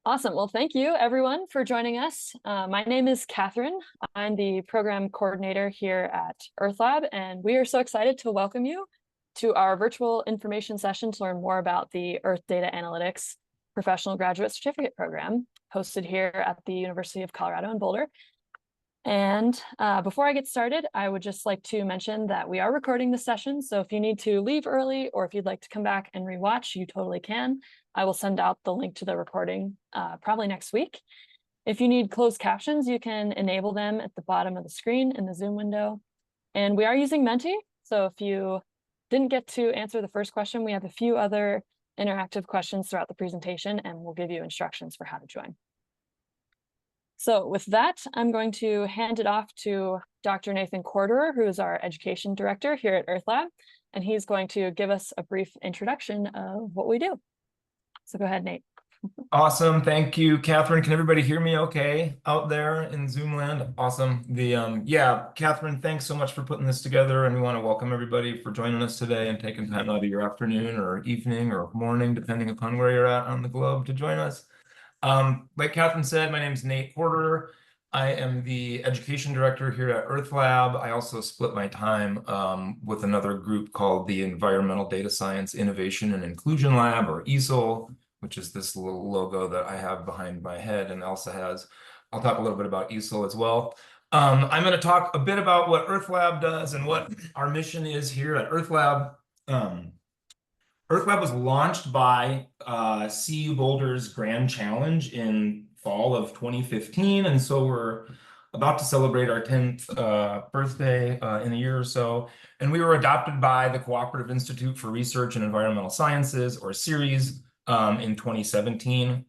Awesome. Well, thank you everyone for joining us. My name is Catherine. I'm the program coordinator here at Earth Lab, and we are so excited to welcome you to our virtual information session to learn more about the Earth Data Analytics Professional Graduate Certificate Program hosted here at the University of Colorado in Boulder. And before I get started, I would just like to mention that we are recording this session. So if you need to leave early or if you'd like to come back and rewatch, you totally can. I will send out the link to the recording probably next week. If you need closed captions, you can enable them at the bottom of the screen in the Zoom window. And we are using Menti. So if you didn't get to answer the first question, we have a few other interactive questions throughout the presentation, and we'll give you instructions for how to join. So with that, I'm going to hand it off to Dr. Nathan Corderer, who is our education director here at Earth Lab, and he's going to give us a brief introduction of what we do. So go ahead, Nate. Awesome. Thank you, Catherine. Can everybody hear me okay out there in Zoom land? Awesome. Yeah, Catherine, thanks so much for putting this together, and we want to welcome everybody for joining us today and taking time out of your afternoon or evening or morning, depending upon where you're at on the globe, to join us. Like Catherine said, my name is Nate Corderer. I am the education director here at Earth Lab. I also split my time with another group called the Environmental Data Science Innovation and Inclusion Lab, or ESIL, which is this little logo that I have behind my head and Elsa has. I'll talk a little bit about ESIL as well. I'm going to talk a bit about what Earth Lab does and what our mission is here at Earth Lab. Earth Lab was launched by CU Boulder's Grand Challenge in fall of 2015, and so we're about to celebrate our 10th birthday in a year or so. And we were adopted by the Cooperative Institute for Research in Environmental Sciences, or CERES, in 2017.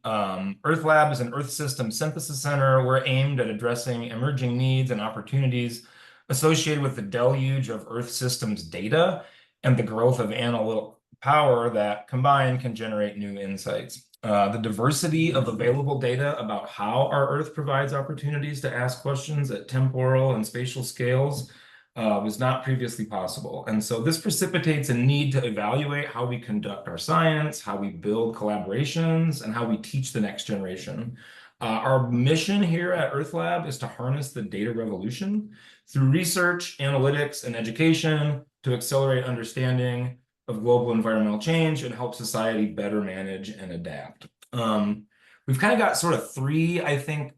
Earth Lab is an Earth System Synthesis Center. We're aimed at addressing emerging needs and opportunities associated with the deluge of Earth systems data and the growth of analytical power that combined can generate new insights. The diversity of available data about how our Earth provides opportunities to ask questions at temporal and spatial scales was not previously possible. And so this precipitates a need to evaluate how we conduct our science, how we build collaborations, and how we teach the next generation. Our mission here at Earth Lab is to harness the data revolution through research, analytics, and education to accelerate understanding of global environmental change and help society better manage and adapt. We've kind of got sort of three, I think,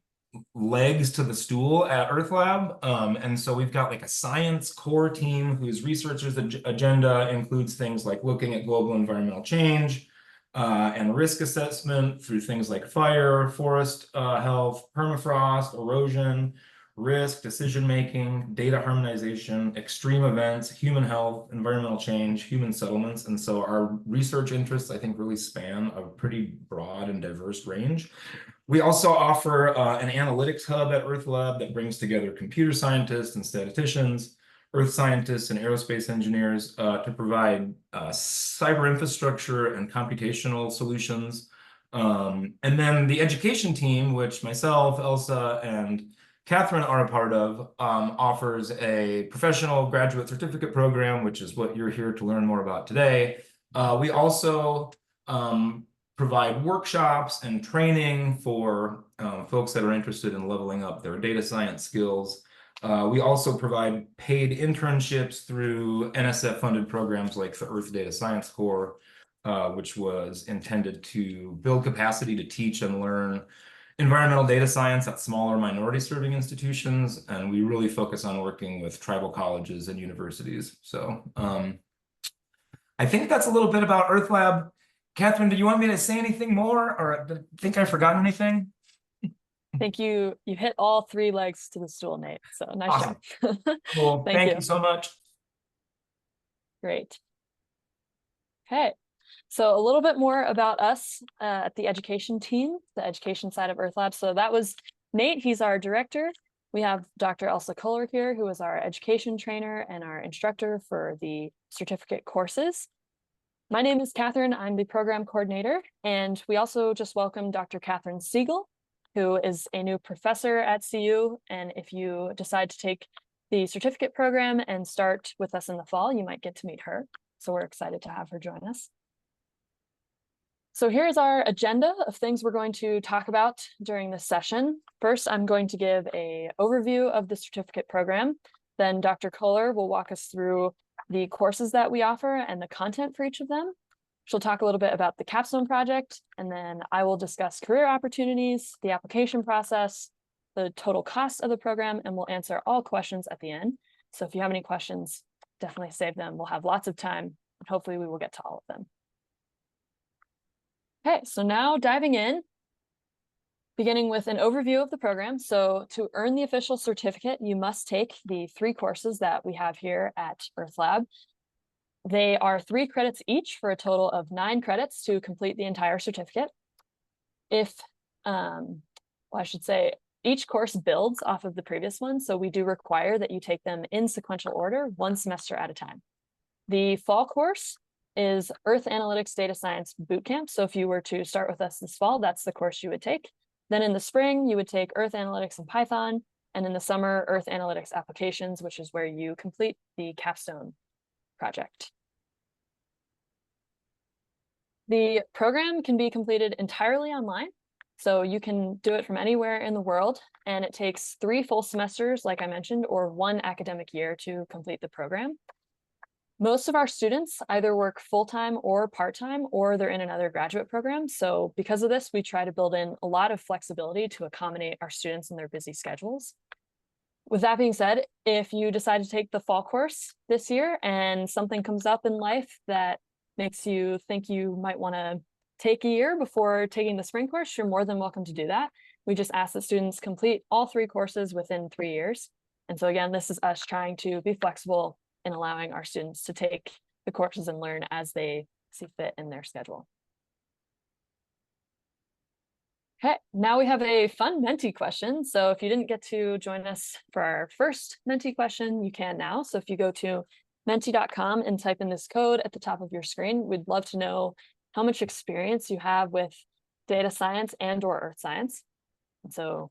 legs to the stool at Earth Lab. And so we've got like a science core team whose researchers' agenda includes things like looking at global environmental change and risk assessment through things like fire, forest health, permafrost, erosion, risk, decision-making, data harmonization, extreme events, human health, environmental change, human settlements. And so our research interests, I think, really span a pretty broad and diverse range. We also offer an analytics hub at Earth Lab that brings together computer scientists and statisticians, earth scientists and aerospace engineers to provide cyber infrastructure and computational solutions. And then the education team, which myself, Elsa, and Catherine are a part of, offers a professional graduate certificate program, which is what you're here to learn more about today. We also provide workshops and training for folks that are interested in leveling up their data science skills. We also provide paid internships through NSF-funded programs like the Earth Data Science Corps, which was intended to build capacity to teach and learn environmental data science at smaller minority-serving institutions, and we really focus on working with tribal colleges and universities. So I think that's a little bit about Earth Lab. Catherine, do you want me to say anything more, or do you think I forgot anything? I think you hit all three legs to the stool, Nate. So nice Awesome. job. Cool. Thank you so much. Great. Okay. So a little bit more about us at the education team, the education side of Earth Lab. So that was Nate. He's our director. We have Dr. Elsa Kohler here, who is our education trainer and our instructor for the certificate courses. My name is Catherine. I'm the program coordinator. And we also just welcomed Dr. Catherine Siegel, who is a new professor at CU. And if you decide to take the certificate program and start with us in the fall, you might get to meet her. So we're excited to have her join us. So here's our agenda of things we're going to talk about during this session. First, I'm going to give an overview of the certificate program. Then Dr. Kohler will walk us through the courses that we offer and the content for each of them. She'll talk a little bit about the capstone project, and then I will discuss career opportunities, the application process, the total cost of the program, and we'll answer all questions at the end. So if you have any questions, definitely save them. We'll have lots of time, and hopefully we will get to all of them. Okay, so now diving in, beginning with an overview of the program. So to earn the official certificate, you must take the 3 courses that we have here at EarthLab. They are 3 credits each for a total of 9 credits to complete the entire certificate. I should say, each course builds off of the previous one, so we do require that you take them in sequential order, 1 semester at a time. The fall course is Earth Analytics Data Science Bootcamp. So if you were to start with us this fall, that's the course you would take. Then in the spring, you would take Earth Analytics and Python, and in the summer, Earth Analytics Applications, which is where you complete the capstone project. The program can be completed entirely online, so you can do it from anywhere in the world, and it takes 3 full semesters, like I mentioned, or 1 academic year to complete the program. Most of our students either work full-time or part-time, or they're in another graduate program. So because of this, we try to build in a lot of flexibility to accommodate our students in their busy schedules. With that being said, if you decide to take the fall course this year and something comes up in life that makes you think you might want to take a year before taking the spring course, you're more than welcome to do that. We just ask that students complete all 3 courses within 3 years. And so again, this is us trying to be flexible in allowing our students to take the courses and learn as they see fit in their schedule. Okay, now we have a fun Menti question. So if you didn't get to join us for our first Menti question, you can now. So if you go to menti.com and type in this code at the top of your screen, we'd love to know how much experience you have with data science and or earth science. And so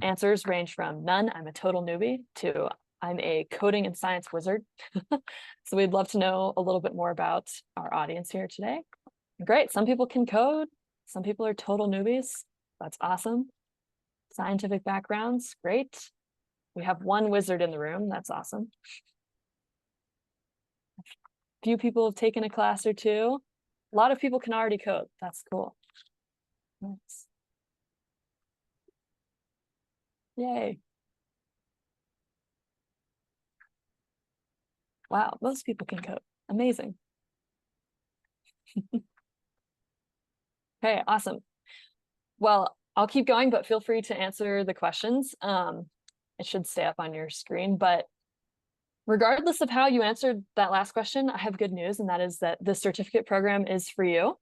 answers range from none, I'm a total newbie, to I'm a coding and science wizard. So we'd love to know a little bit more about our audience here today. Great, some people can code, some people are total newbies. That's awesome. Scientific backgrounds, great. We have 1 wizard in the room, that's awesome. A few people have taken a class or 2. A lot of people can already code, that's cool. Nice. Yay. Wow, most people can code. Amazing. Okay, awesome. Well, I'll keep going, but feel free to answer the questions. It should stay up on your screen, but regardless of how you answered that last question, I have good news, and that is that the certificate program is for you.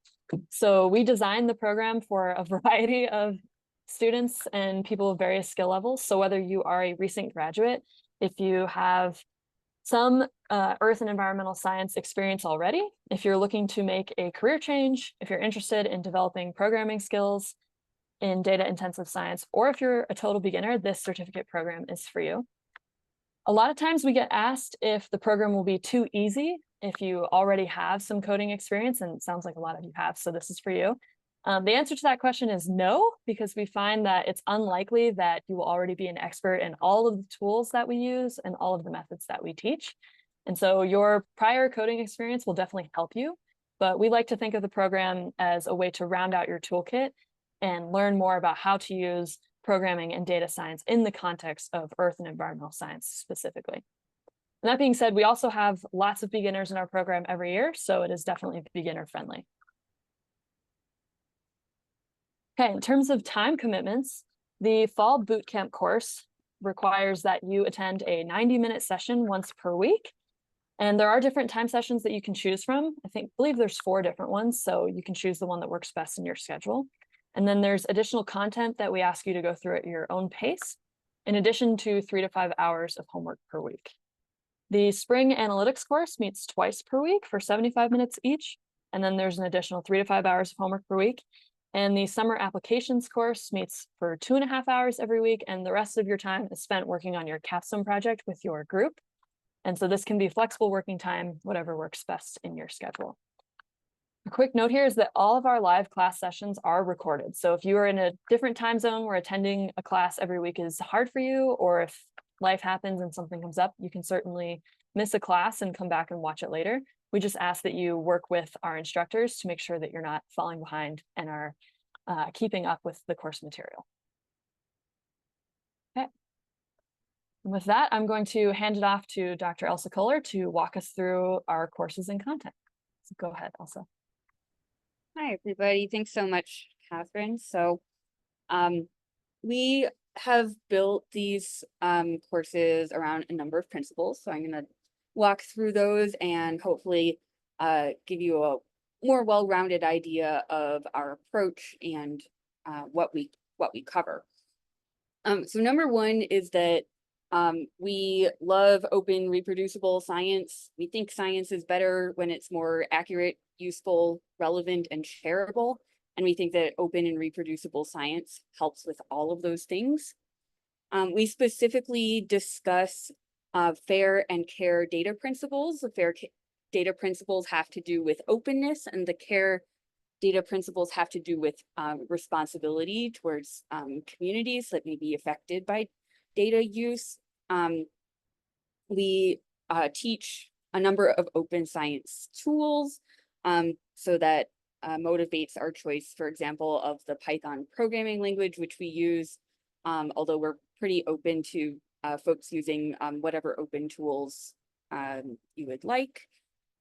So we designed the program for a variety of students and people of various skill levels. So whether you are a recent graduate, if you have some earth and environmental science experience already, if you're looking to make a career change, if you're interested in developing programming skills in data intensive science, or if you're a total beginner, this certificate program is for you. A lot of times we get asked if the program will be too easy if you already have some coding experience, and it sounds like a lot of you have, so this is for you. The answer to that question is no, because we find that it's unlikely that you will already be an expert in all of the tools that we use and all of the methods that we teach. And so your prior coding experience will definitely help you, but we like to think of the program as a way to round out your toolkit and learn more about how to use programming and data science in the context of earth and environmental science specifically. And that being said, we also have lots of beginners in our program every year, so it is definitely beginner friendly. Okay, in terms of time commitments, the fall bootcamp course requires that you attend a 90-minute session once per week. And there are different time sessions that you can choose from. I believe there's 4 different ones, so you can choose the one that works best in your schedule. And then there's additional content that we ask you to go through at your own pace, in addition to 3 to 5 hours of homework per week. The spring analytics course meets twice per week for 75 minutes each, and then there's an additional 3 to 5 hours of homework per week. And the summer applications course meets for 2.5 hours every week, and the rest of your time is spent working on your capstone project with your group. And so this can be flexible working time, whatever works best in your schedule. A quick note here is that all of our live class sessions are recorded. So if you are in a different time zone where attending a class every week is hard for you, or if life happens and something comes up, you can certainly miss a class and come back and watch it later. We just ask that you work with our instructors to make sure that you're not falling behind and are keeping up with the course material. Okay. And with that, I'm going to hand it off to Dr. Elsa Kohler to walk us through our courses and content. So go ahead, Elsa. Hi, everybody. Thanks so much, Catherine. So we have built these courses around a number of principles. So I'm going to walk through those and hopefully give you a more well-rounded idea of our approach and what we cover. So number one is that we love open, reproducible science. We think science is better when it's more accurate, useful, relevant, and shareable. And we think that open and reproducible science helps with all of those things. We specifically discuss FAIR and CARE data principles. The FAIR data principles have to do with openness, and the CARE data principles have to do with responsibility towards communities that may be affected by data use. We teach a number of open science tools so that motivates our choice, for example, of the Python programming language, which we use, although we're pretty open to folks using whatever open tools you would like.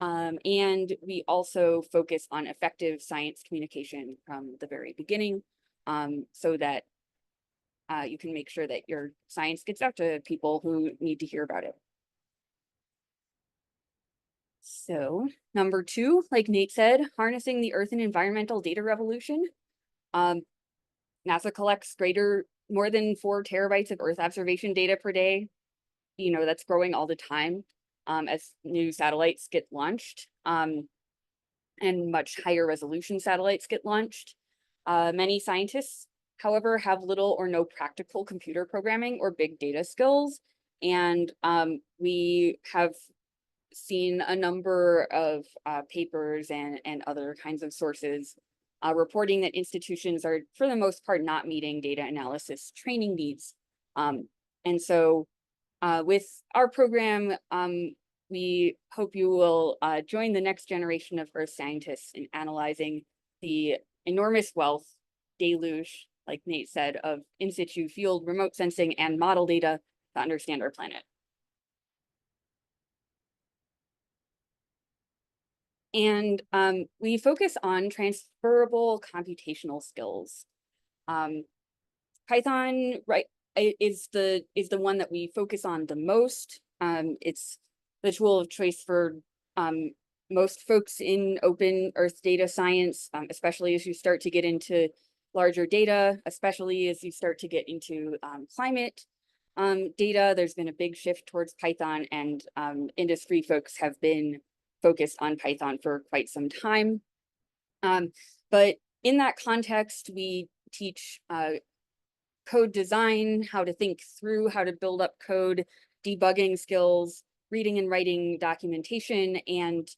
And we also focus on effective science communication from the very beginning, so that you can make sure that your science gets out to people who need to hear about it. So number two, like Nate said, harnessing the Earth and environmental data revolution. NASA collects more than 4 terabytes of Earth observation data per day. You know, that's growing all the time as new satellites get launched and much higher resolution satellites get launched. Many scientists, however, have little or no practical computer programming or big data skills. And we have seen a number of papers and other kinds of sources reporting that institutions are, for the most part, not meeting data analysis training needs. And so with our program, we hope you will join the next generation of Earth scientists in analyzing the enormous wealth, deluge, like Nate said, of in situ field remote sensing and model data to understand our planet. And we focus on transferable computational skills. Python, right, is the one that we focus on the most. It's the tool of choice for most folks in open Earth data science, especially as you start to get into larger data, especially as you start to get into climate data. There's been a big shift towards Python, and industry folks have been focused on Python for quite some time. But in that context, we teach code design, how to think through how to build up code, debugging skills, reading and writing documentation, and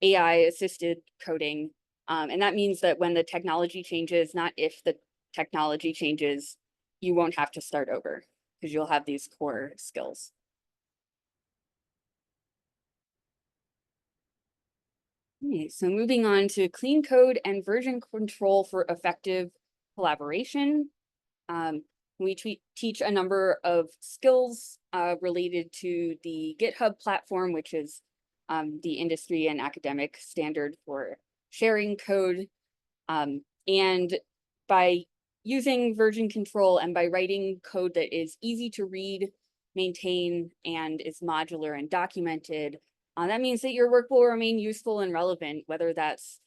AI-assisted coding. And that means that when the technology changes, not if the technology changes, you won't have to start over because you'll have these core skills. Okay, so moving on to clean code and version control for effective collaboration. We teach a number of skills related to the GitHub platform, which is the industry and academic standard for sharing code. And by using version control and by writing code that is easy to read, maintain, and is modular and documented, that means that your work will remain useful and relevant, whether that's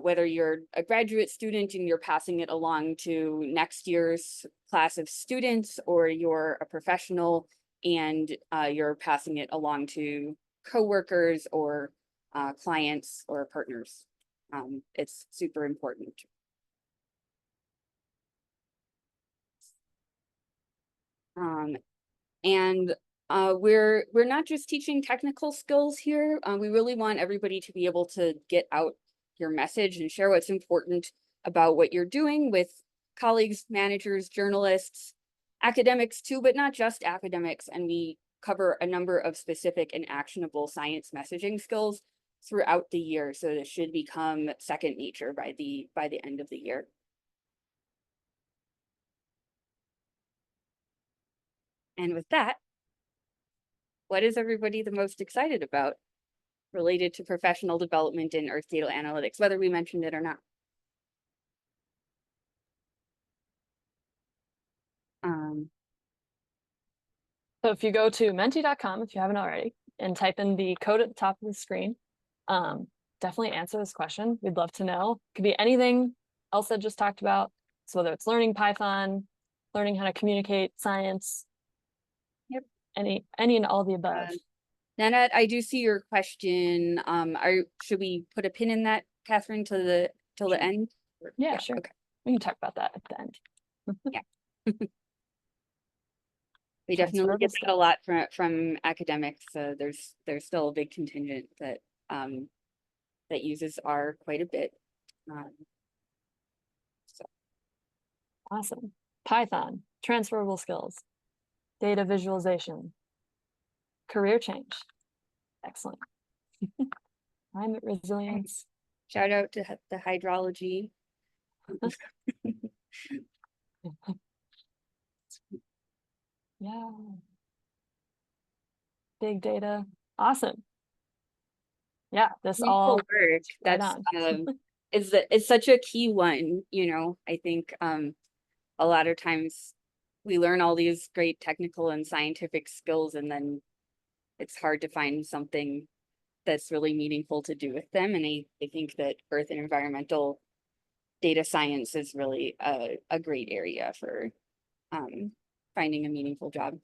whether you're a graduate student and you're passing it along to next year's class of students, or you're a professional and you're passing it along to coworkers or clients or partners. It's super important. And we're not just teaching technical skills here. We really want everybody to be able to get out your message and share what's important about what you're doing with colleagues, managers, journalists, academics too, but not just academics. And we cover a number of specific and actionable science messaging skills throughout the year. So this should become second nature by the end of the year. And with that, what is everybody the most excited about related to professional development in Earth data analytics, whether we mentioned it or not? So if you go to menti.com, if you haven't already, and type in the code at the top of the screen, definitely answer this question. We'd love to know. It could be anything else that just talked about. So whether it's learning Python, learning how to communicate science. Yep. Any and all the above. Nanette, I do see your question. Should we put a pin in that, Catherine, till the end? Yeah, sure. Okay. We can talk about that at the end. Yeah. We definitely Transferable get that a skills. lot from academics. There's still a big contingent that that uses R quite a bit. Awesome. Python, transferable skills, data visualization, career change. Excellent. Climate resilience. Shout out to the hydrology. Yeah. Big data. Awesome. Yeah, this all work. right That's on. it's such a key one, you know. I think a lot of times we learn all these great technical and scientific skills, and then it's hard to find something that's really meaningful to do with them. And I think that earth and environmental data science is really a great area for finding a meaningful job.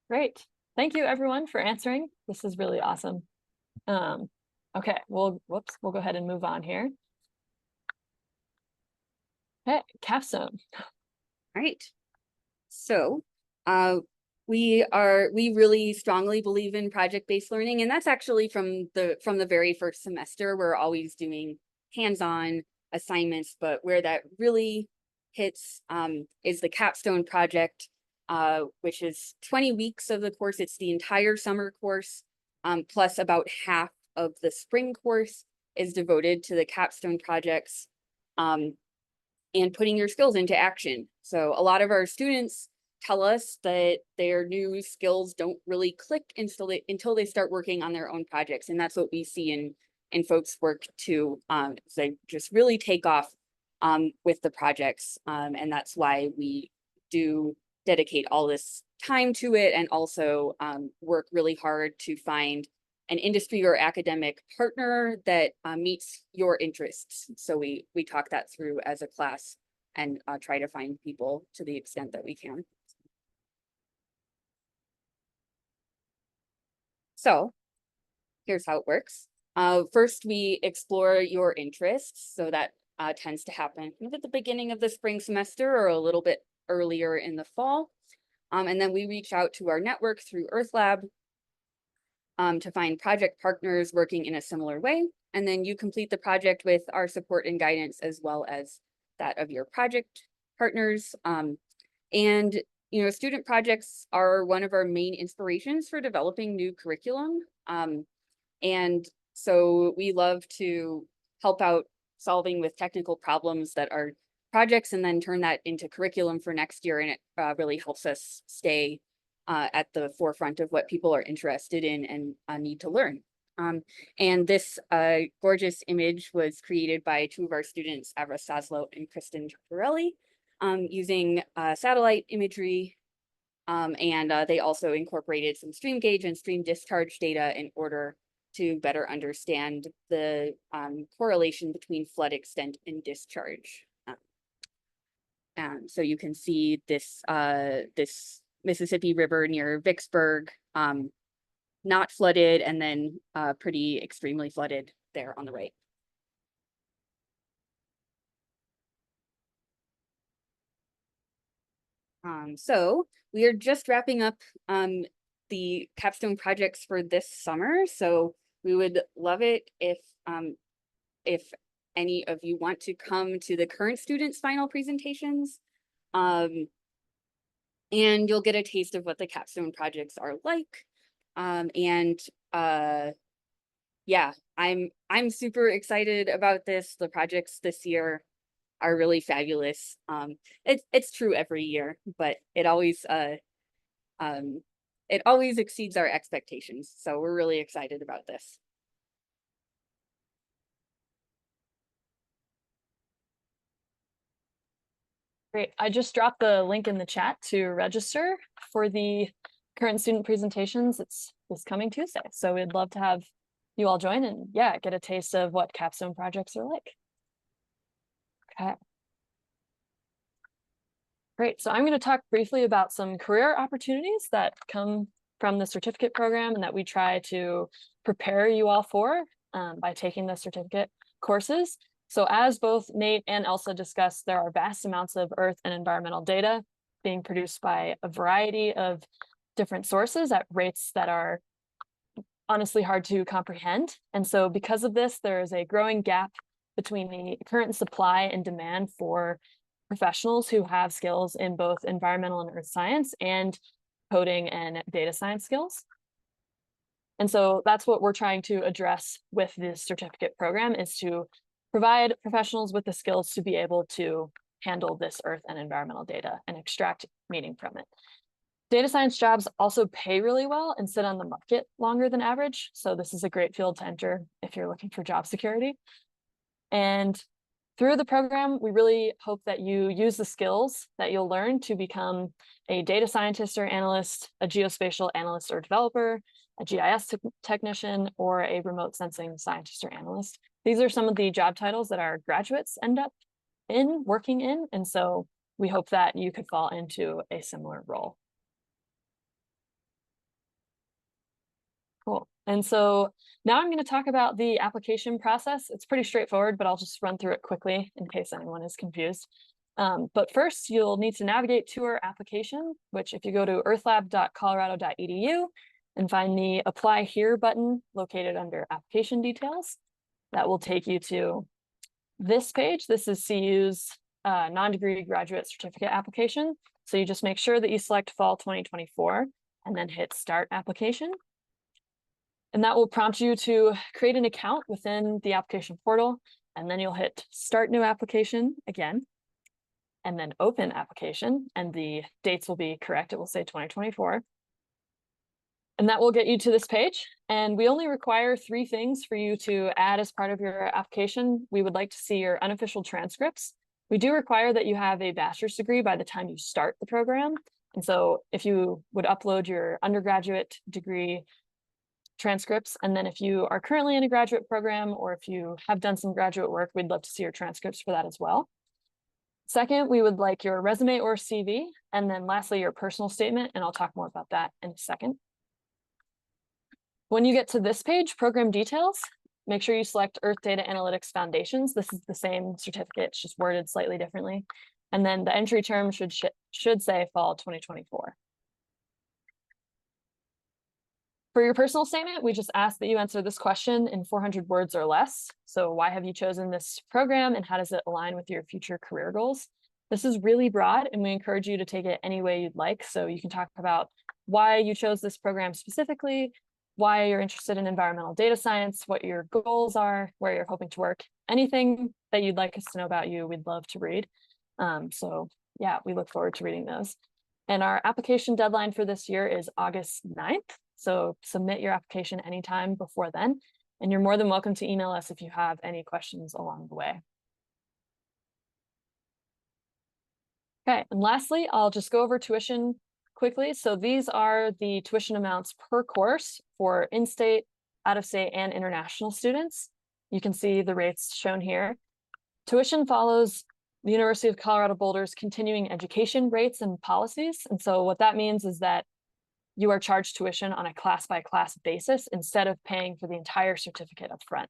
Great. Thank you everyone for answering. This is really awesome. Okay, we'll go ahead and move on here. Okay, capstone. All right. So we really strongly believe in project-based learning, and that's actually from the very first semester. We're always doing hands-on assignments, but where that really hits is the capstone project, which is 20 weeks of the course. It's the entire summer course, plus about half of the spring course is devoted to the capstone projects and putting your skills into action. So a lot of our students tell us that their new skills don't really click until they start working on their own projects. And that's what we see in folks' work too. They just really take off with the projects. And that's why we do dedicate all this time to it, and also work really hard to find an industry or academic partner that meets your interests. So we talk that through as a class and try to find people to the extent that we can. So here's how it works. First, we explore your interests. So that tends to happen at the beginning of the spring semester or a little bit earlier in the fall. And then we reach out to our network through EarthLab to find project partners working in a similar way. And then you complete the project with our support and guidance, as well as that of your project partners. And you know, student projects are one of our main inspirations for developing new curriculum. And so we love to help out solving with technical problems that are projects, and then turn that into curriculum for next year. And it really helps us stay at the forefront of what people are interested in and need to learn. And this gorgeous image was created by two of our students, Avra Saslo and Kristen Torelli, using satellite imagery. And they also incorporated some stream gauge and stream discharge data in order to better understand the correlation between flood extent and discharge. So you can see this this Mississippi River near Vicksburg, not flooded, and then pretty extremely flooded there on the right. So we are just wrapping up the capstone projects for this summer. So We would love it if any of you want to come to the current students' final presentations. And you'll get a taste of what the capstone projects are like. Yeah, I'm super excited about this. The projects this year are really fabulous. It's true every year, but it always exceeds our expectations. So we're really excited about this. Great. I just dropped the link in the chat to register for the current student presentations. It's this coming Tuesday. So we'd love to have you all join and yeah, get a taste of what capstone projects are like. Okay. Great. So I'm going to talk briefly about some career opportunities that come from the certificate program and that we try to prepare you all for by taking the certificate courses. So as both Nate and Elsa discussed, there are vast amounts of earth and environmental data being produced by a variety of different sources at rates that are honestly hard to comprehend. And so because of this, there is a growing gap between the current supply and demand for professionals who have skills in both environmental and earth science and coding and data science skills. And so that's what we're trying to address with this certificate program, is to provide professionals with the skills to be able to handle this earth and environmental data and extract meaning from it. Data science jobs also pay really well and sit on the market longer than average. So this is a great field to enter if you're looking for job security. And through the program, we really hope that you use the skills that you'll learn to become a data scientist or analyst, a geospatial analyst or developer, a GIS technician, or a remote sensing scientist or analyst. These are some of the job titles that our graduates end up working in. And so we hope that you could fall into a similar role. Cool. And so now I'm going to talk about the application process. It's pretty straightforward, but I'll just run through it quickly in case anyone is confused. But first, you'll need to navigate to our application, which if you go to earthlab.colorado.edu and find the Apply Here button located under Application Details, that will take you to this page. This is CU's non-degree graduate certificate application. So you just make sure that you select Fall 2024 and then hit Start Application. And that will prompt you to create an account within the application portal, and then you'll hit Start New Application again, and then Open Application, and the dates will be correct. It will say 2024. And that will get you to this page. And we only require 3 things for you to add as part of your application. We would like to see your unofficial transcripts. We do require that you have a bachelor's degree by the time you start the program. And so if you would upload your undergraduate degree transcripts, and then if you are currently in a graduate program or if you have done some graduate work, we'd love to see your transcripts for that as well. Second, we would like your resume or CV, and then lastly, your personal statement, and I'll talk more about that in a second. When you get to this page, Program Details, make sure you select Earth Data Analytics Foundations. This is the same certificate, it's just worded slightly differently. And then the entry term should say Fall 2024. For your personal statement, we just ask that you answer this question in 400 words or less. So why have you chosen this program and how does it align with your future career goals? This is really broad and we encourage you to take it any way you'd like. So you can talk about why you chose this program specifically, why you're interested in environmental data science, what your goals are, where you're hoping to work, anything that you'd like us to know about you, we'd love to read. So yeah, we look forward to reading those. And our application deadline for this year is August 9th. So submit your application anytime before then, and you're more than welcome to email us if you have any questions along the way. Okay, and lastly, I'll just go over tuition quickly. So these are the tuition amounts per course for in-state, out-of-state, and international students. You can see the rates shown here. Tuition follows the University of Colorado Boulder's continuing education rates and policies. And so what that means is that you are charged tuition on a class-by-class basis instead of paying for the entire certificate up front.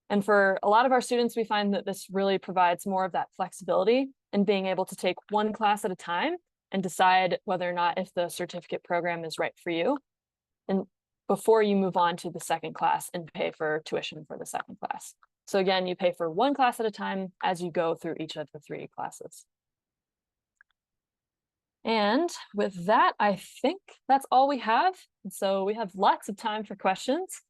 And for a lot of our students, we find that this really provides more of that flexibility in being able to take one class at a time and decide whether or not if the certificate program is right for you. And before you move on to the second class and pay for tuition for the second class. So again, you pay for one class at a time as you go through each of the 3 classes. And with that, I think that's all we have. So we have lots of time for questions.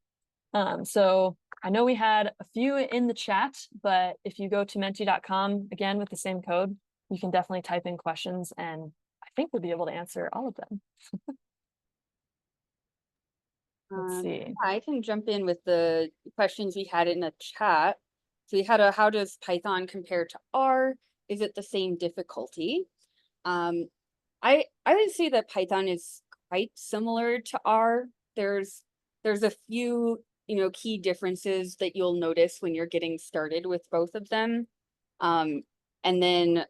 So I know we had a few in the chat, but if you go to menti.com, again, with the same code, you can definitely type in questions and I think we'll be able to answer all of them. Let's see. I can jump in with the questions we had in the chat. So we had a, how does Python compare to R? Is it the same difficulty? I would say that Python is quite similar to R. There's a few, key differences that you'll notice when you're getting started with both of them. And then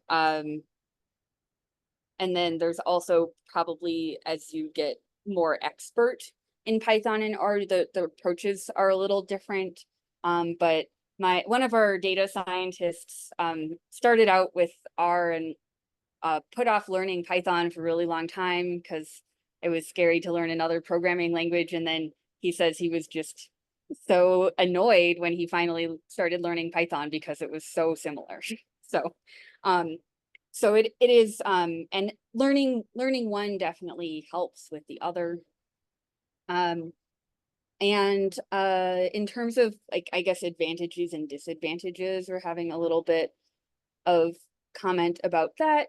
there's also probably, as you get more expert in Python and R, the approaches are a little different. But one of our data scientists started out with R and put off learning Python for a really long time because it was scary to learn another programming language. And then he says he was just so annoyed when he finally started learning Python because it was so similar. So it is, and learning one definitely helps with the other. And in terms of I guess advantages and disadvantages, we're having a little bit of comment about that.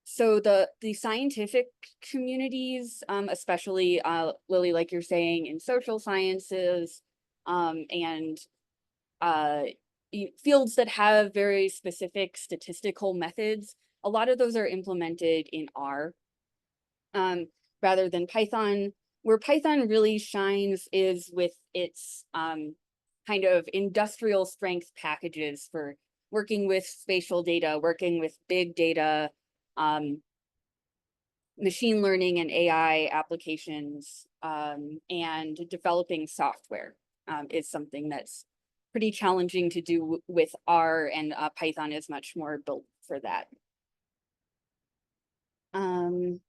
So the scientific communities, especially Lily, like you're saying, in social sciences, and fields that have very specific statistical methods, a lot of those are implemented in R rather than Python. Where Python really shines is with its kind of industrial strength packages for working with spatial data, working with big data, machine learning and AI applications, and developing software is something that's pretty challenging to do with R, and Python is much more built for that. And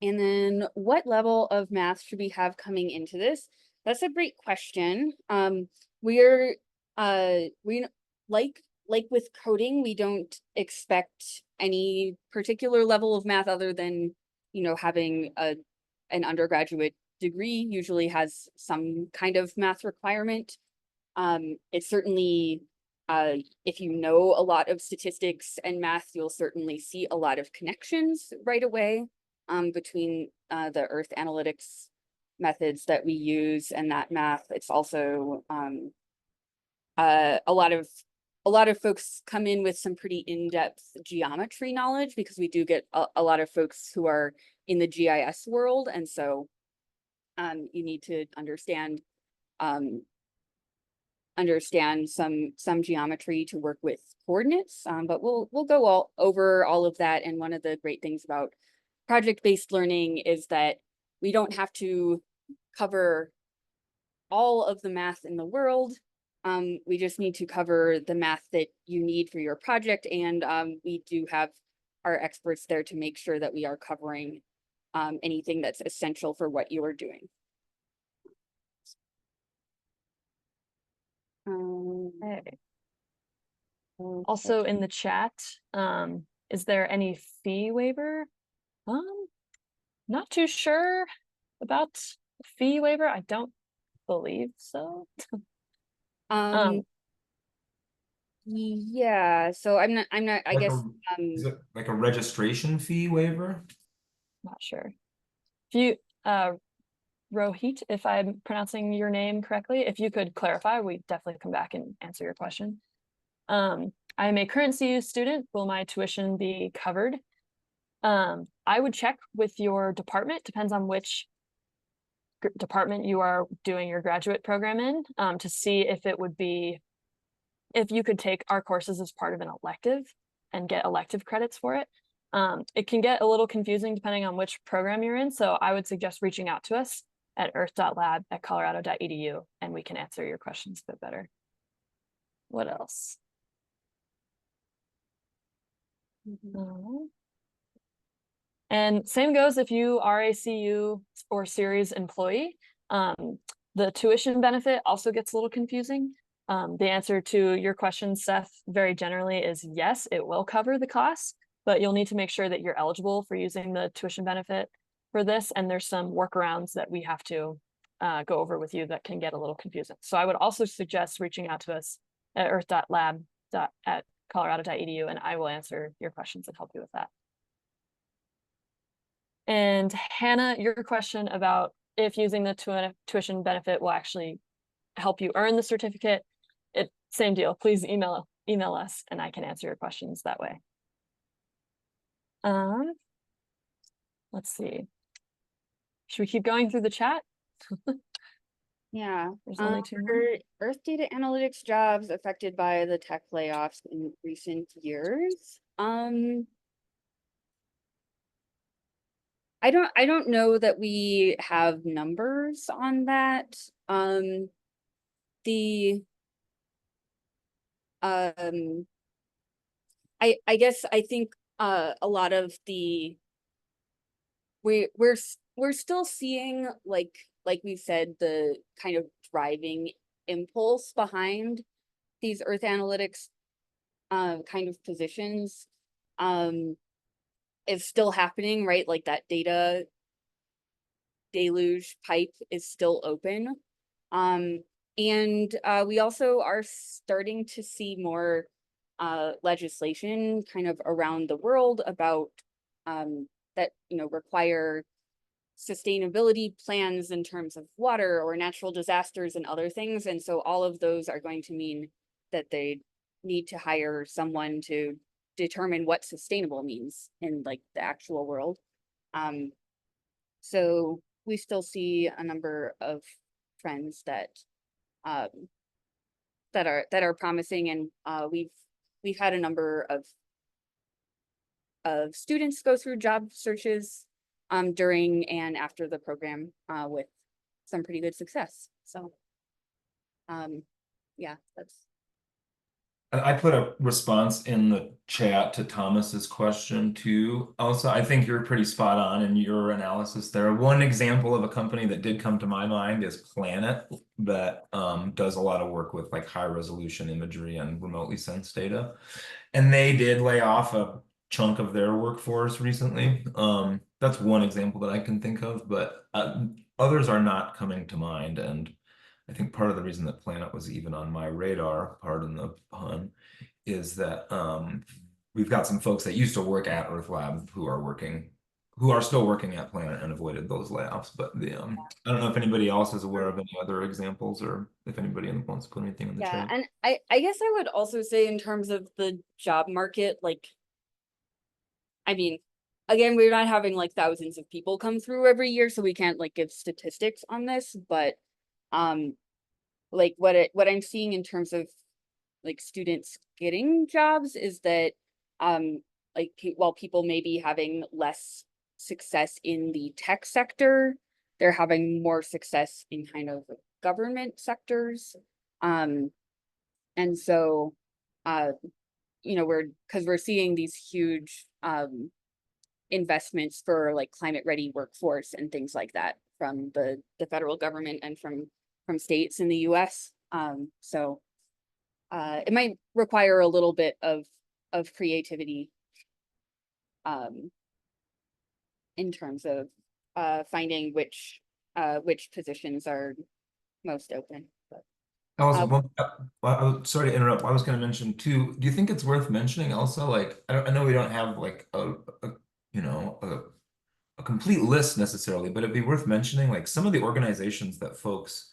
then what level of math should we have coming into this? That's a great question. We like with coding, we don't expect any particular level of math other than, having an undergraduate degree usually has some kind of math requirement. It's certainly, if you know a lot of statistics and math, you'll certainly see a lot of connections right away between the Earth analytics methods that we use and that math. It's also a lot of folks come in with some pretty in-depth geometry knowledge because we do get a lot of folks who are in the GIS world, and so you need to understand some geometry to work with coordinates. But we'll go over all of that. And one of the great things about project-based learning is that we don't have to cover all of the math in the world. We just need to cover the math that you need for your project, and we do have our experts there to make sure that we are covering anything that's essential for what you are doing. Okay. Also in the chat, is there any fee waiver? Not too sure about fee waiver. I don't believe so. Yeah, so I'm not, I guess, is it like a registration fee waiver? Not sure. If you, Rohit, if I'm pronouncing your name correctly, if you could clarify, we definitely come back and answer your question. I'm a current CU student. Will my tuition be covered? I would check with your department, depends on which department you are doing your graduate program in, to see if it would be, if you could take our courses as part of an elective and get elective credits for it. It can get a little confusing depending on which program you're in, so I would suggest reaching out to us at earth.lab@colorado.edu and we can answer your questions a bit better. What else? And same goes if you are a CU or series employee. The tuition benefit also gets a little confusing. The answer to your question, Seth, very generally is yes, it will cover the costs, but you'll need to make sure that you're eligible for using the tuition benefit for this. And there's some workarounds that we have to go over with you that can get a little confusing. So I would also suggest reaching out to us at earth.lab@colorado.edu, and I will answer your questions and help you with that. And Hannah, your question about if using the tuition benefit will actually help you earn the certificate, same deal. Please email us and I can answer your questions that way. Let's see. Should we keep going through the chat? Yeah. There's only two more. Are Earth data analytics jobs affected by the tech layoffs in recent years? I don't know that we have numbers on that. I guess I think a lot of the we're still seeing like we said, the kind of driving impulse behind these Earth analytics kind of positions is still happening, right? Like that data deluge pipe is still open. And we also are starting to see more legislation kind of around the world about that, require sustainability plans in terms of water or natural disasters and other things. And so all of those are going to mean that they need to hire someone to determine what sustainable means in like the actual world. So we still see a number of trends that are promising, and we've had a number of students go through job searches during and after the program with some pretty good success. So yeah, that's. I put a response in the chat to Thomas's question too. Also, I think you're pretty spot on in your analysis there. One example of a company that did come to my mind is Planet, that does a lot of work with like high resolution imagery and remotely sensed data. And they did lay off a chunk of their workforce recently. That's one example that I can think of, but others are not coming to mind. And I think part of the reason that Planet was even on my radar, pardon the pun, is that we've got some folks that used to work at Earth Lab who are still working at Planet and avoided those layoffs. But I don't know if anybody else is aware of any other examples, or if anybody wants to put anything in the chat. And I guess I would also say in terms of the job market, like, I mean, again, we're not having like thousands of people come through every year, so we can't like give statistics on this, but like what I'm seeing in terms of like students getting jobs is that like while people may be having less success in the tech sector, they're having more success in kind of government sectors. And so we're seeing these huge investments for like climate ready workforce and things like that from the federal government and from states in the US. So it might require a little bit of creativity in terms of finding which positions are most open. But Also, sorry to interrupt. I was going to mention too. Do you think it's worth mentioning also? Like, I know we don't have like a complete list necessarily, but it'd be worth mentioning like some of the organizations that folks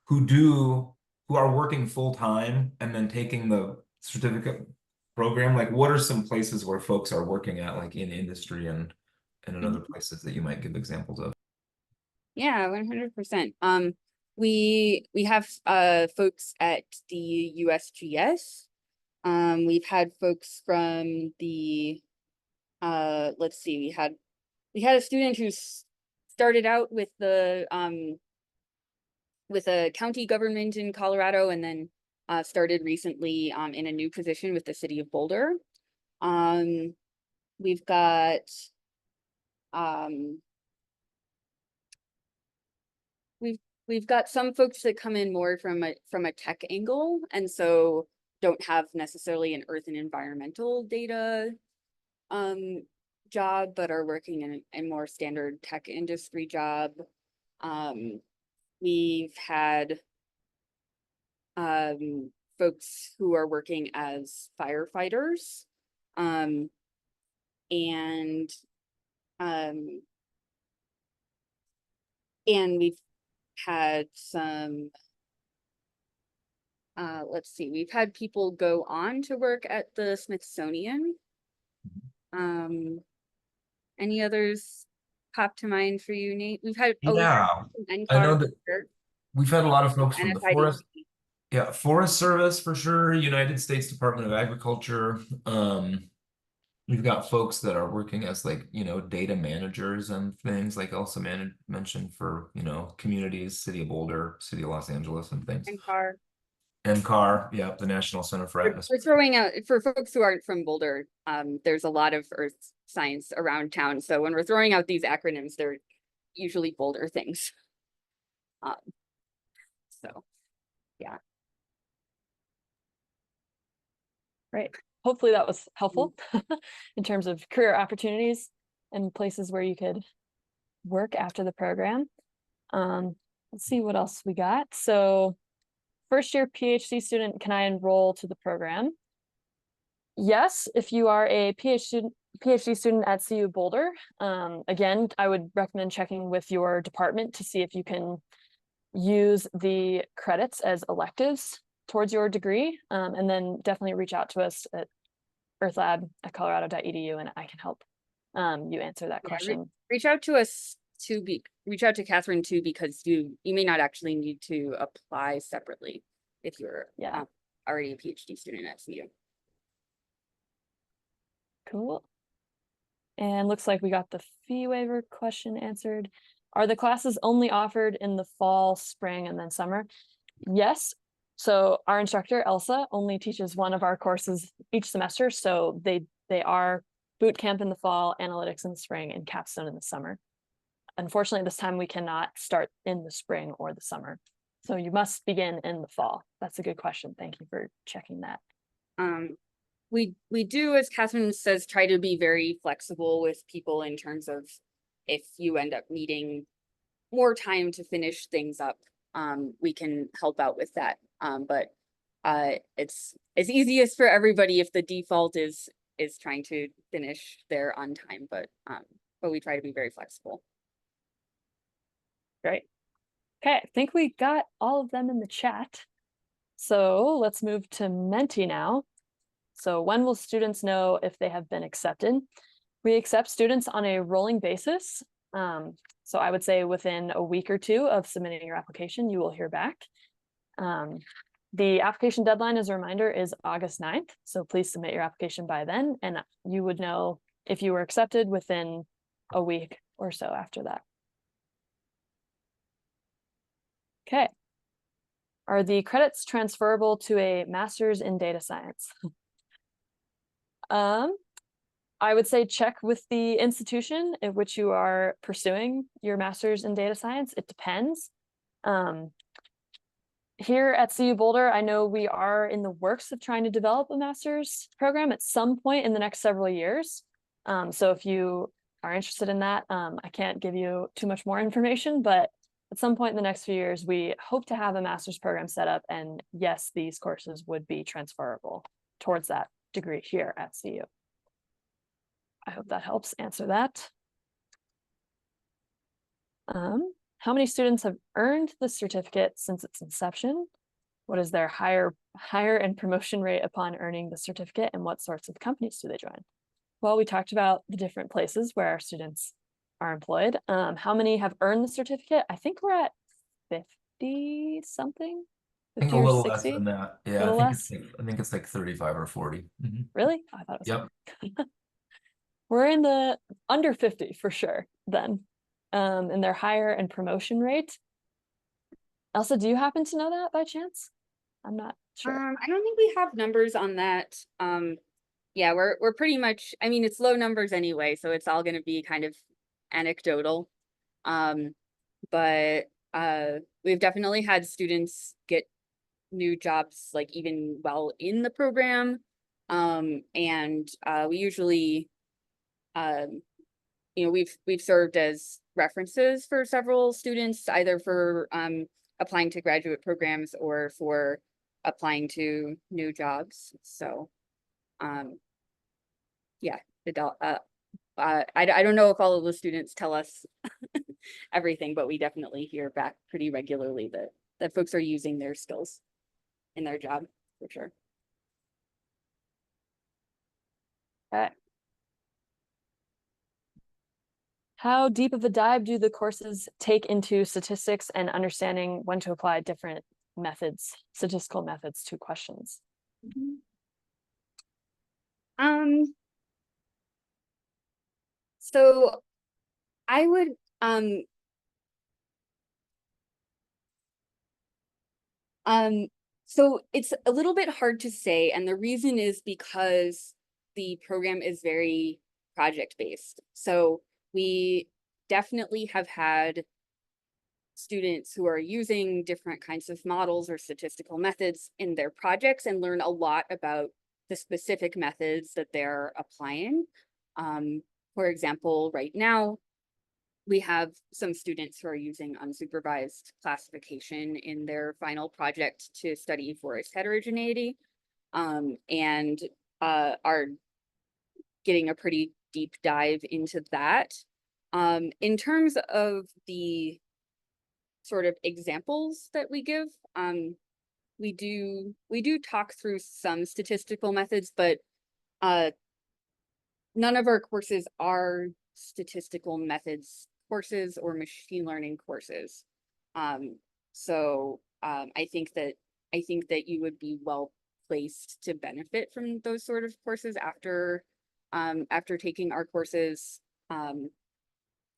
who are working full time and then taking the certificate program. Like, what are some places where folks are working at, like in industry and in other places that you might give examples of? Yeah, 100%. We have folks at the USGS. We've had folks from the let's see, we had a student who started out with the with a county government in Colorado, and then started recently in a new position with the city of Boulder. We've got Um, we've got some folks that come in more from a tech angle, and so don't have necessarily an earth and environmental data job, but are working in a more standard tech industry job. We've had folks who are working as firefighters, and we've had some, let's see, we've had people go on to work at the Smithsonian. Any others pop to mind for you, Nate? We've had, Yeah, NCAR I know that here, we've had a lot of folks from the NFIDC. Forest Service for sure, United States Department of Agriculture. We've got folks that are working as like, data managers and things like Elsa mentioned for, communities, City of Boulder, City of Los Angeles and things. NCAR. NCAR, yeah, the National Center for We're Atmosphere. throwing out, for folks who aren't from Boulder, there's a lot of earth science around town. So when we're throwing out these acronyms, they're usually Boulder things. So, yeah. Right. Hopefully that was helpful in terms of career opportunities and places where you could work after the program. Let's see what else we got. So first year PhD student, can I enroll to the program? Yes, if you are a PhD student at CU Boulder. Again, I would recommend checking with your department to see if you can use the credits as electives towards your degree, and then definitely reach out to us at earthlab@colorado.edu and I can help you answer that question. Reach out to us reach out to Catherine too, because you may not actually need to apply separately if you're already a PhD student at CU. Cool. And looks like we got the fee waiver question answered. Are the classes only offered in the fall, spring, and then summer? Yes. So our instructor, Elsa, only teaches one of our courses each semester. So they are boot camp in the fall, analytics in the spring, and capstone in the summer. Unfortunately, this time we cannot start in the spring or the summer. So you must begin in the fall. That's a good question. Thank you for checking that. We do, as Catherine says, try to be very flexible with people in terms of if you end up needing more time to finish things up, we can help out with that. But it's easiest for everybody if the default is trying to finish there on time, but we try to be very flexible. Great. Okay, I think we got all of them in the chat. So let's move to Menti now. So when will students know if they have been accepted? We accept students on a rolling basis. So I would say within a week or two of submitting your application, you will hear back. The application deadline, as a reminder, is August 9th. So please submit your application by then, and you would know if you were accepted within a week or so after that. Okay. Are the credits transferable to a master's in data science? I would say check with the institution at which you are pursuing your master's in data science. It depends. Here at CU Boulder, I know we are in the works of trying to develop a master's program at some point in the next several years. So if you are interested in that, I can't give you too much more information, but at some point in the next few years, we hope to have a master's program set up. And yes, these courses would be transferable towards that degree here at CU. I hope that helps answer that. How many students have earned the certificate since its inception? What is their hire and promotion rate upon earning the certificate, and what sorts of companies do they join? Well, we talked about the different places where our students are employed. How many have earned the certificate? I think we're at 50 something. I think a little less than that. Yeah, I think it's like 35 or 40. Mm-hmm. Really? I thought it was. Yep. We're in the under 50 for sure then. And their hire and promotion rate. Elsa, do you happen to know that by chance? I'm not sure. I don't think we have numbers on that. Yeah, we're pretty much, I mean, it's low numbers anyway, so it's all going to be kind of anecdotal. But we've definitely had students get new jobs like even while in the program. And we usually, we've served as references for several students, either for applying to graduate programs or for applying to new jobs. So, yeah, I don't know if all of the students tell us everything, but we definitely hear back pretty regularly that folks are using their skills in their job, for sure. Okay. How deep of a dive do the courses take into statistics and understanding when to apply different methods, statistical methods to questions? So I would so it's a little bit hard to say, and the reason is because the program is very project-based. So we definitely have had students who are using different kinds of models or statistical methods in their projects and learn a lot about the specific methods that they're applying. For example, right now, we have some students who are using unsupervised classification in their final project to study forest heterogeneity, and are getting a pretty deep dive into that. In terms of the sort of examples that we give, we do talk through some statistical methods, but none of our courses are statistical methods courses or machine learning courses. So I think that you would be well placed to benefit from those sort of courses after taking our courses,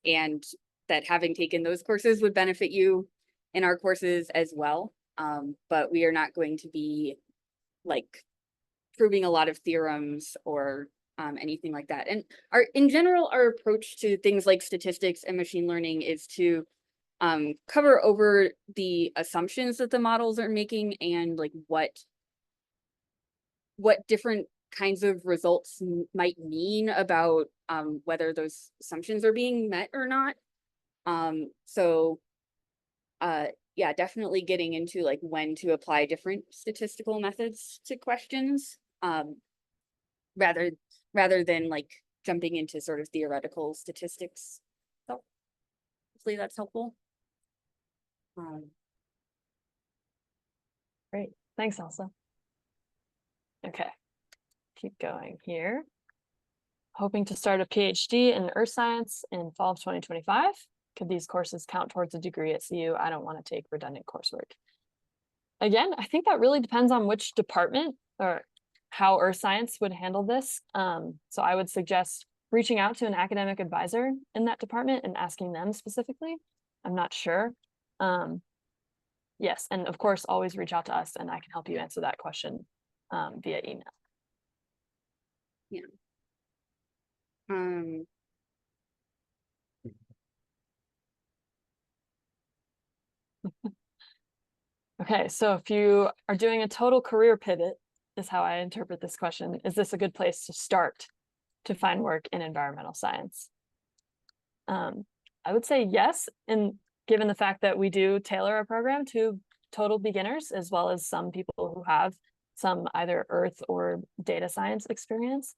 and that having taken those courses would benefit you in our courses as well. But we are not going to be like proving a lot of theorems or anything like that. And in general, our approach to things like statistics and machine learning is to cover over the assumptions that the models are making and like what different kinds of results might mean about whether those assumptions are being met or not. So yeah, definitely getting into like when to apply different statistical methods to questions, rather than like jumping into sort of theoretical statistics. So hopefully that's helpful. Great, thanks, Elsa. Okay, keep going here. Hoping to start a PhD in earth science in fall of 2025. Could these courses count towards a degree at CU? I don't want to take redundant coursework. Again, I think that really depends on which department or how earth science would handle this. So I would suggest reaching out to an academic advisor in that department and asking them specifically. I'm not sure. Yes, and of course, always reach out to us and I can help you answer that question via email. Yeah. Okay, so if you are doing a total career pivot, is how I interpret this question. Is this a good place to start to find work in environmental science? I would say yes, and given the fact that we do tailor our program to total beginners, as well as some people who have some either earth or data science experience.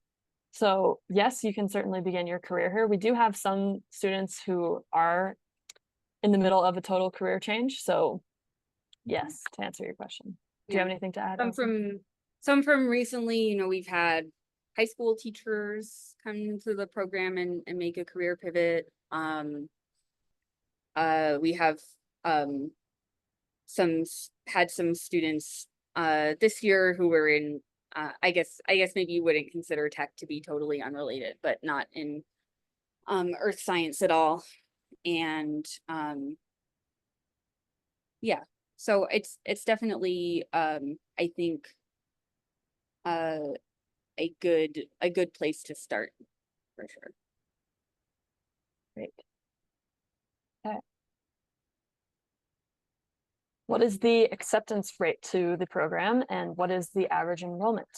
So yes, you can certainly begin your career here. We do have some students who are in the middle of a total career change. So yes, to answer your question. Do you have anything to add? Some from recently, we've had high school teachers come to the program and make a career pivot. We have had some students this year who were in I guess maybe you wouldn't consider tech to be totally unrelated, but not in earth science at all. And yeah, so it's definitely I think a good place to start for sure. Great. Okay. What is the acceptance rate to the program and what is the average enrollment?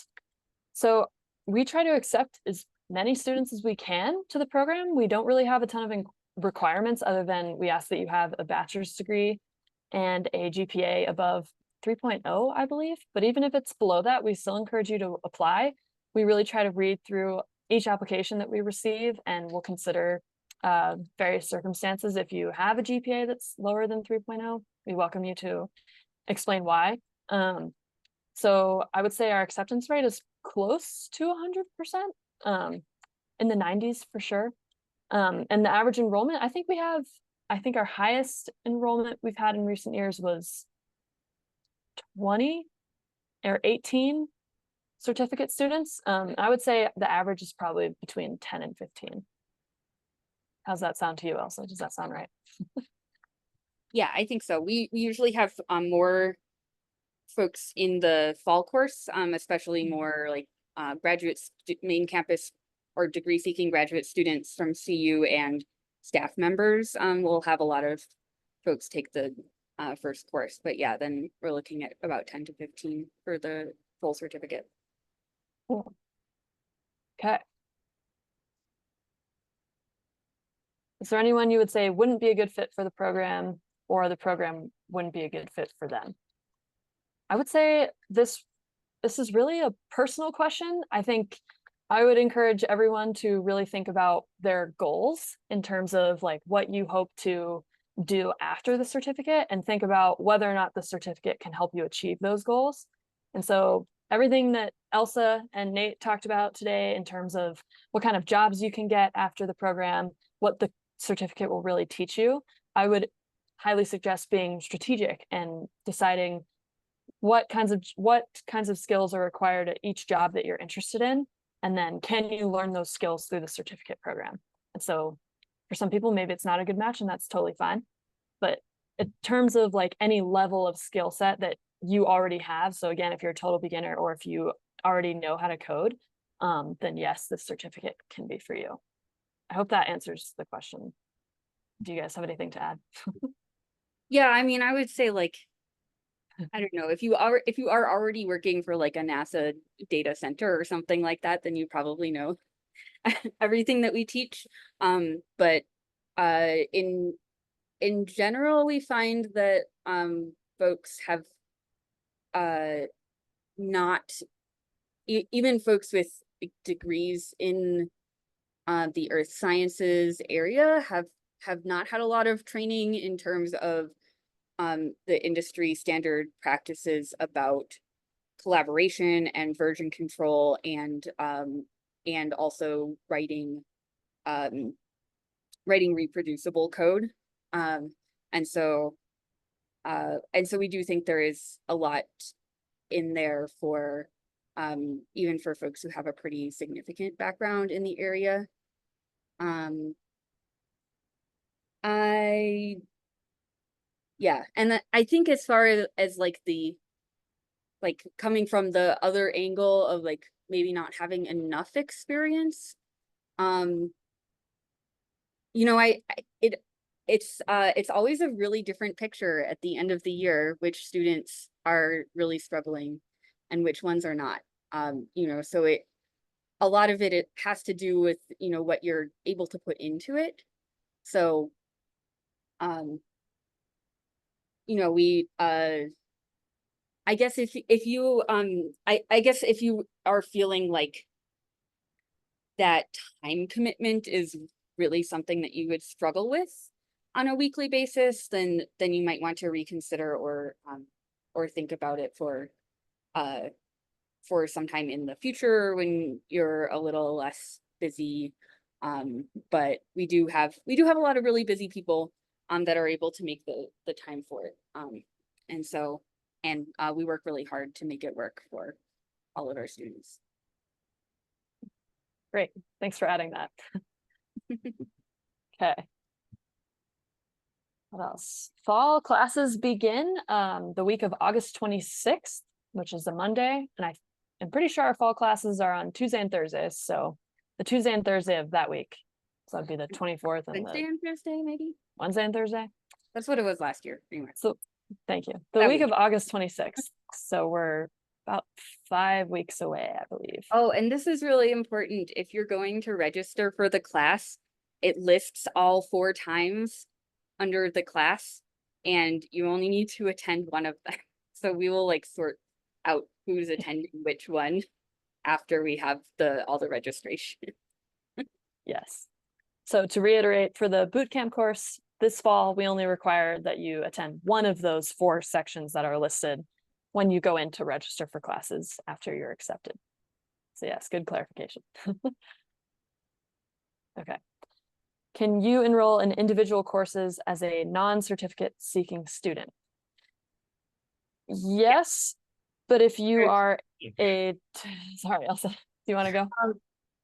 So we try to accept as many students as we can to the program. We don't really have a ton of requirements other than we ask that you have a bachelor's degree and a GPA above 3.0, I believe. But even if it's below that, we still encourage you to apply. We really try to read through each application that we receive, and we'll consider various circumstances. If you have a GPA that's lower than 3.0, we welcome you to explain why. So I would say our acceptance rate is close to 100%, in the 90s for sure. And the average enrollment, I think our highest enrollment we've had in recent years was 20 or 18 certificate students. I would say the average is probably between 10 and 15. How's that sound to you, Elsa? Does that sound right? Yeah, I think so. We usually have more folks in the fall course, especially more like main campus or degree seeking graduate students from CU and staff members. We'll have a lot of folks take the first course, but yeah, then we're looking at about 10 to 15 for the full certificate. Cool. Okay. Is there anyone you would say wouldn't be a good fit for the program, or the program wouldn't be a good fit for them? I would say this is really a personal question. I think I would encourage everyone to really think about their goals in terms of like what you hope to do after the certificate, and think about whether or not the certificate can help you achieve those goals. And so everything that Elsa and Nate talked about today in terms of what kind of jobs you can get after the program, what the certificate will really teach you, I would highly suggest being strategic and deciding what kinds of skills are required at each job that you're interested in, and then can you learn those skills through the certificate program. And so for some people, maybe it's not a good match, and that's totally fine. But in terms of like any level of skill set that you already have, so again, if you're a total beginner or if you already know how to code, then yes, this certificate can be for you. I hope that answers the question. Do you guys have anything to add? Yeah, I mean, I would say like, I don't know, if you are already working for like a NASA data center or something like that, then you probably know everything that we teach. But in general, we find that folks have not even folks with degrees in the earth sciences area have not had a lot of training in terms of the industry standard practices about collaboration and version control, and also writing reproducible code. And so we do think there is a lot in there for even for folks who have a pretty significant background in the area. Yeah, and I think as far as like the coming from the other angle of like maybe not having enough experience, you know, it's always a really different picture at the end of the year, which students are really struggling and which ones are not. You know, so a lot of it has to do with, you know, what you're able to put into it. So you know, I guess if you I guess if you are feeling like that time commitment is really something that you would struggle with on a weekly basis, then you might want to reconsider or think about it for some time in the future when you're a little less busy. But we do have a lot of really busy people that are able to make the time for it. And so we work really hard to make it work for all of our students. Great, thanks for adding that. Okay. What else? Fall classes begin the week of August 26th, which is a Monday, and I'm pretty sure our fall classes are on Tuesday and Thursdays, so the Tuesday and Thursday of that week. So that'd be the 24th and Wednesday the and Thursday, maybe? Wednesday and Thursday. That's what it was last year, pretty much. So thank you. The That week week. of August 26th. So we're about 5 weeks away, I believe. Oh, and this is really important. If you're going to register for the class, it lists all 4 times under the class, and you only need to attend one of them. So we will like sort out who's attending which one after we have all the registration. Yes. So to reiterate, for the boot camp course this fall, we only require that you attend one of those 4 sections that are listed when you go in to register for classes after you're accepted. So yes, good clarification. Okay. Can you enroll in individual courses as a non-certificate seeking student? Yes, but if you are sorry, Elsa, do you want to go?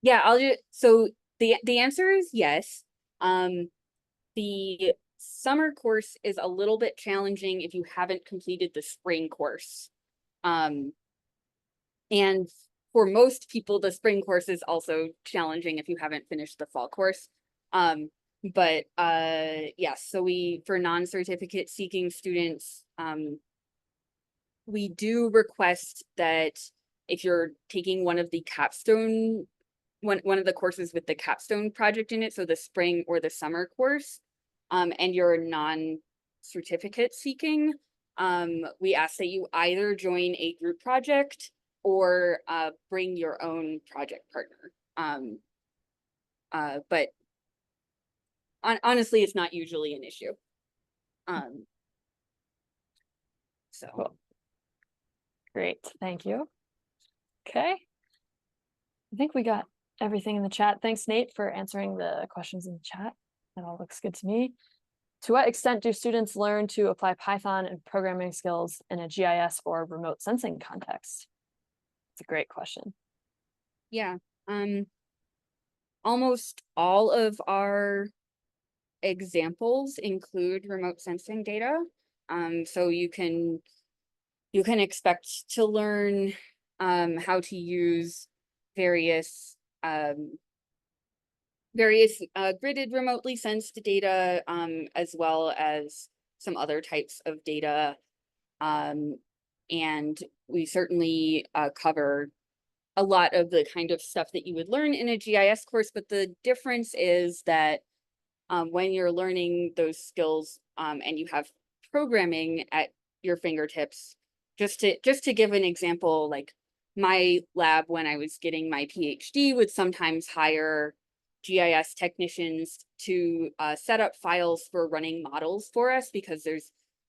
Yeah, so the answer is yes. The summer course is a little bit challenging if you haven't completed the spring course. And for most people, the spring course is also challenging if you haven't finished the fall course. But yes, so for non-certificate seeking students, we do request that if you're taking one of the capstone, one of the courses with the capstone project in it, so the spring or the summer course, and you're non-certificate seeking, we ask that you either join a group project or bring your own project partner. But honestly, it's not usually an issue. So. Cool. Great, thank you. Okay. I think we got everything in the chat. Thanks, Nate, for answering the questions in the chat. That all looks good to me. To what extent do students learn to apply Python and programming skills in a GIS or remote sensing context? It's a great question. Yeah, almost all of our examples include remote sensing data. So you can expect to learn how to use various gridded remotely sensed data, as well as some other types of data. And we certainly cover a lot of the kind of stuff that you would learn in a GIS course, but the difference is that when you're learning those skills and you have programming at your fingertips, just to give an example, like my lab when I was getting my PhD would sometimes hire GIS technicians to set up files for running models for us, because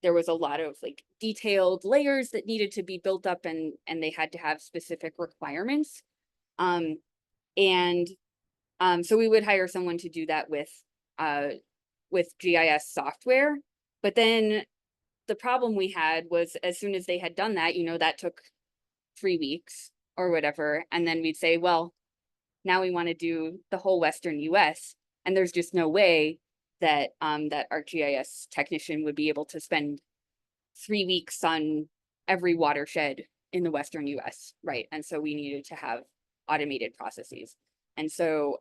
there was a lot of like detailed layers that needed to be built up, and they had to have specific requirements. So we would hire someone to do that with GIS software. But then the problem we had was, as soon as they had done that, that took 3 weeks or whatever. And then we'd say, well, now we want to do the whole Western US. And there's just no way that that our GIS technician would be able to spend 3 weeks on every watershed in the Western US, right? And so we needed to have automated processes. And so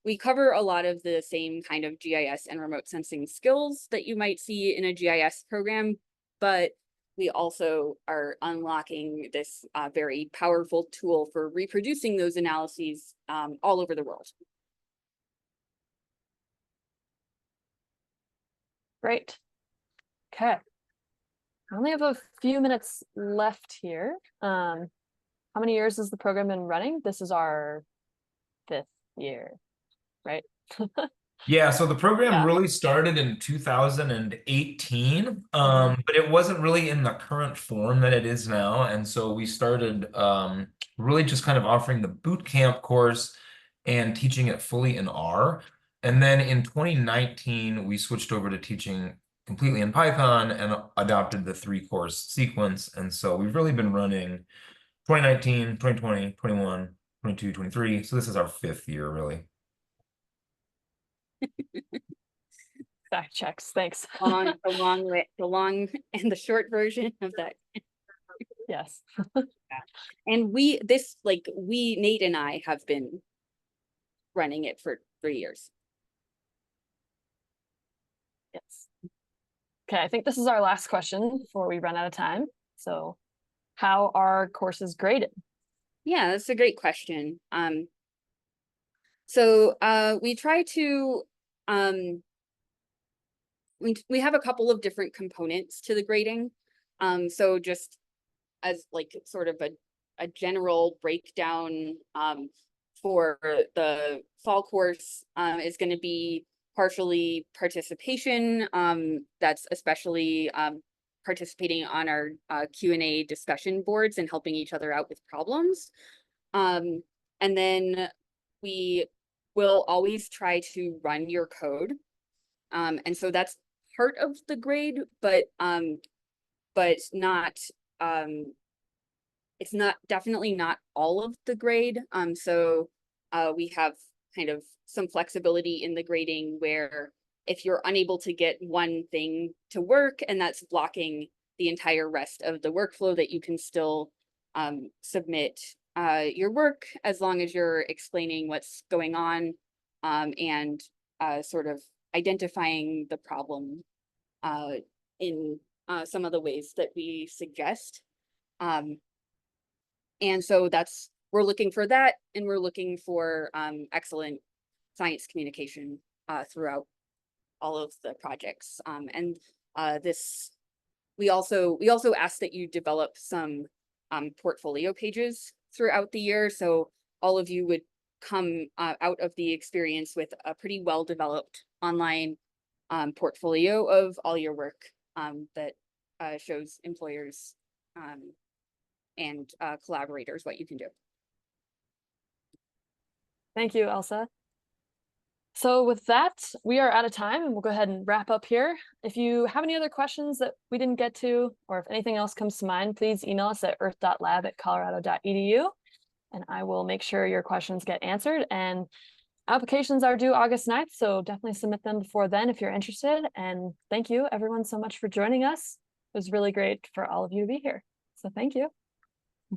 we cover a lot of the same kind of GIS and remote sensing skills that you might see in a GIS program, but we also are unlocking this very powerful tool for reproducing those analyses all over the world. Great. Okay. I only have a few minutes left here. How many years has the program been running? This is our 5th year, right? Yeah, so the program Yeah. really started in 2018, but it wasn't really in the current form that it is now. And so we started really just kind of offering the boot camp course and teaching it fully in R. And then in 2019, we switched over to teaching completely in Python and adopted the 3-course sequence. And so we've really been running 2019, 2020, 21, 22, 23. So this is our 5th year, really. Fact checks, thanks. The long and the short version of that. Yes. And Nate and I have been running it for 3 years. Yes. Okay, I think this is our last question before we run out of time. So how are courses graded? Yeah, that's a great question. So we try to we have a couple of different components to the grading. So just as like sort of a general breakdown for the fall course is going to be partially participation. That's especially participating on our Q&A discussion boards and helping each other out with problems. And then we will always try to run your code. And so that's part of the grade, but not it's not definitely not all of the grade. So we have kind of some flexibility in the grading where if you're unable to get one thing to work and that's blocking the entire rest of the workflow, that you can still submit your work as long as you're explaining what's going on and sort of identifying the problem in some of the ways that we suggest. And so we're looking for that, and we're looking for excellent science communication throughout all of the projects. And we also ask that you develop some portfolio pages throughout the year. So all of you would come out of the experience with a pretty well-developed online portfolio of all your work that shows employers and collaborators what you can do. Thank you, Elsa. So with that, we are out of time and we'll go ahead and wrap up here. If you have any other questions that we didn't get to, or if anything else comes to mind, please email us at earth.lab@colorado.edu, and I will make sure your questions get answered. And applications are due August 9th, so definitely submit them before then if you're interested. And thank you everyone so much for joining us. It was really great for all of you to be here. So thank you.